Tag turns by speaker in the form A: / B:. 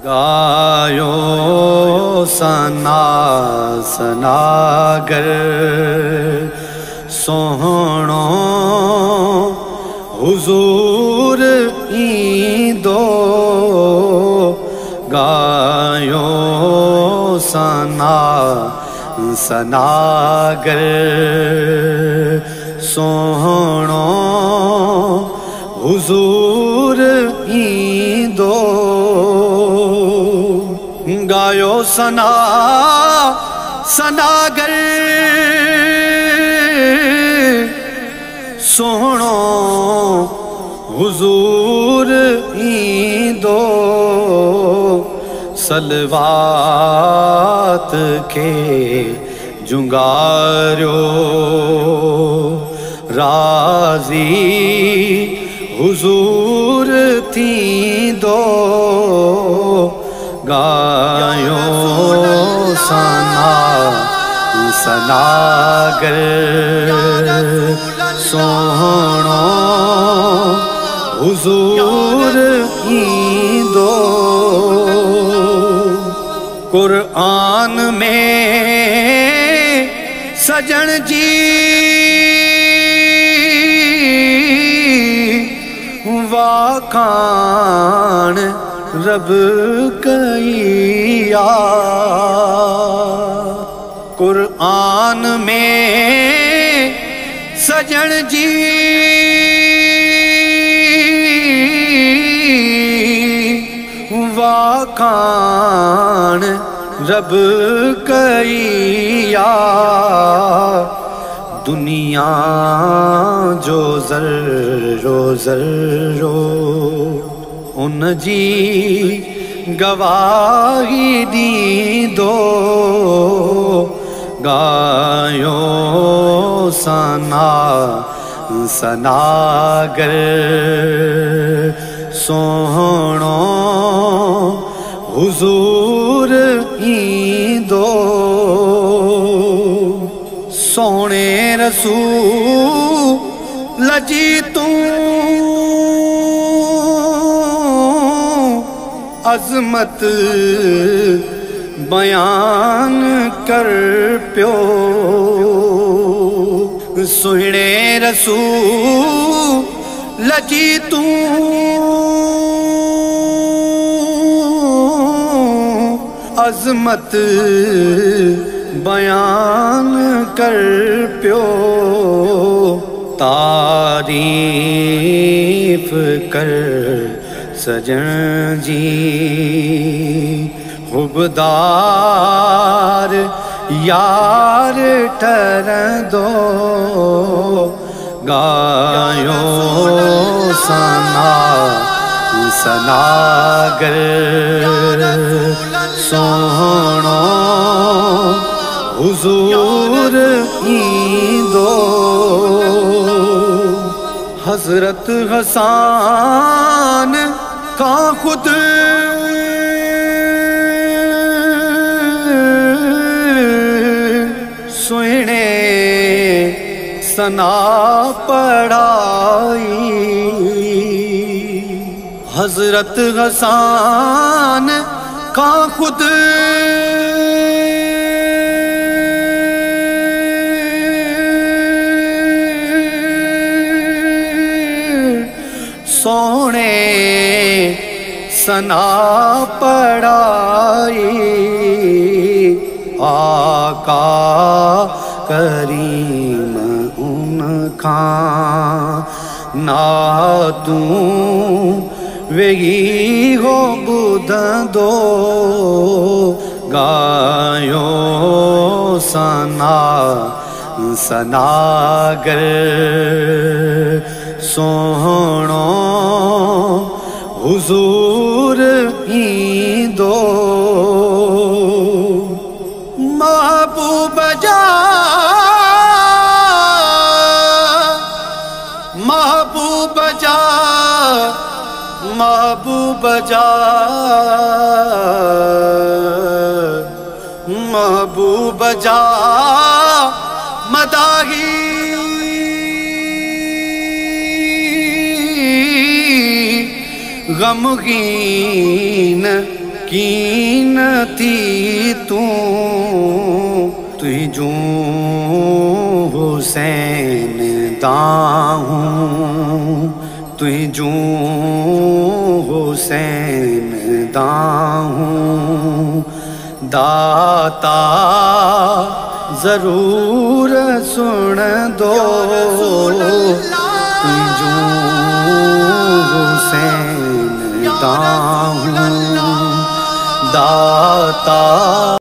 A: गायो सना सनागर सोहणो हुजूर ईंदो गायो सना सनागर सोहणो हुजूर ईंदो गायो सना सनागर सोहणो हुजूर ईंदो सलवात के जुंगारियो राज़ी हुजूर थींदो गायो सना सनागर सोहणो हुजूर ईंदो कुरान में सजण जी वाखाण रब कईया कुरान में सजण जी वाखाण रब कईया दुनिया जो ज़र्रो ज़र्रो उन जी गवाही दींदो गायो सना सनागर सोहणो हुजूर ईंदो सोने रसूल जी तू अज़मत बयान कर पियो सुहिणे रसूल जी तू अज़मत बयान कर पियो तारीफ कर सजण जी हुबदार यार ठहंदो गायो सना सनागर सोहणो हुजूर ईंदो हज़रत हसन का खुद सुहिणे सना पढ़ाई हज़रत हसन का खुद सोने सना पढ़ाई आका करीम उनका ना तू वेही हो ॿुधंदो गायो सना सनागर सोहणो हुजूर ईंदो महबूब जा महबूब जा महबूब जा महबूब जा मदाही गमगीन यकीन थी तू जो हुसैन दाहूं जो हुसैन दाहूं दाता जरूर सुन दो जो हुसैन दाहूं दाता।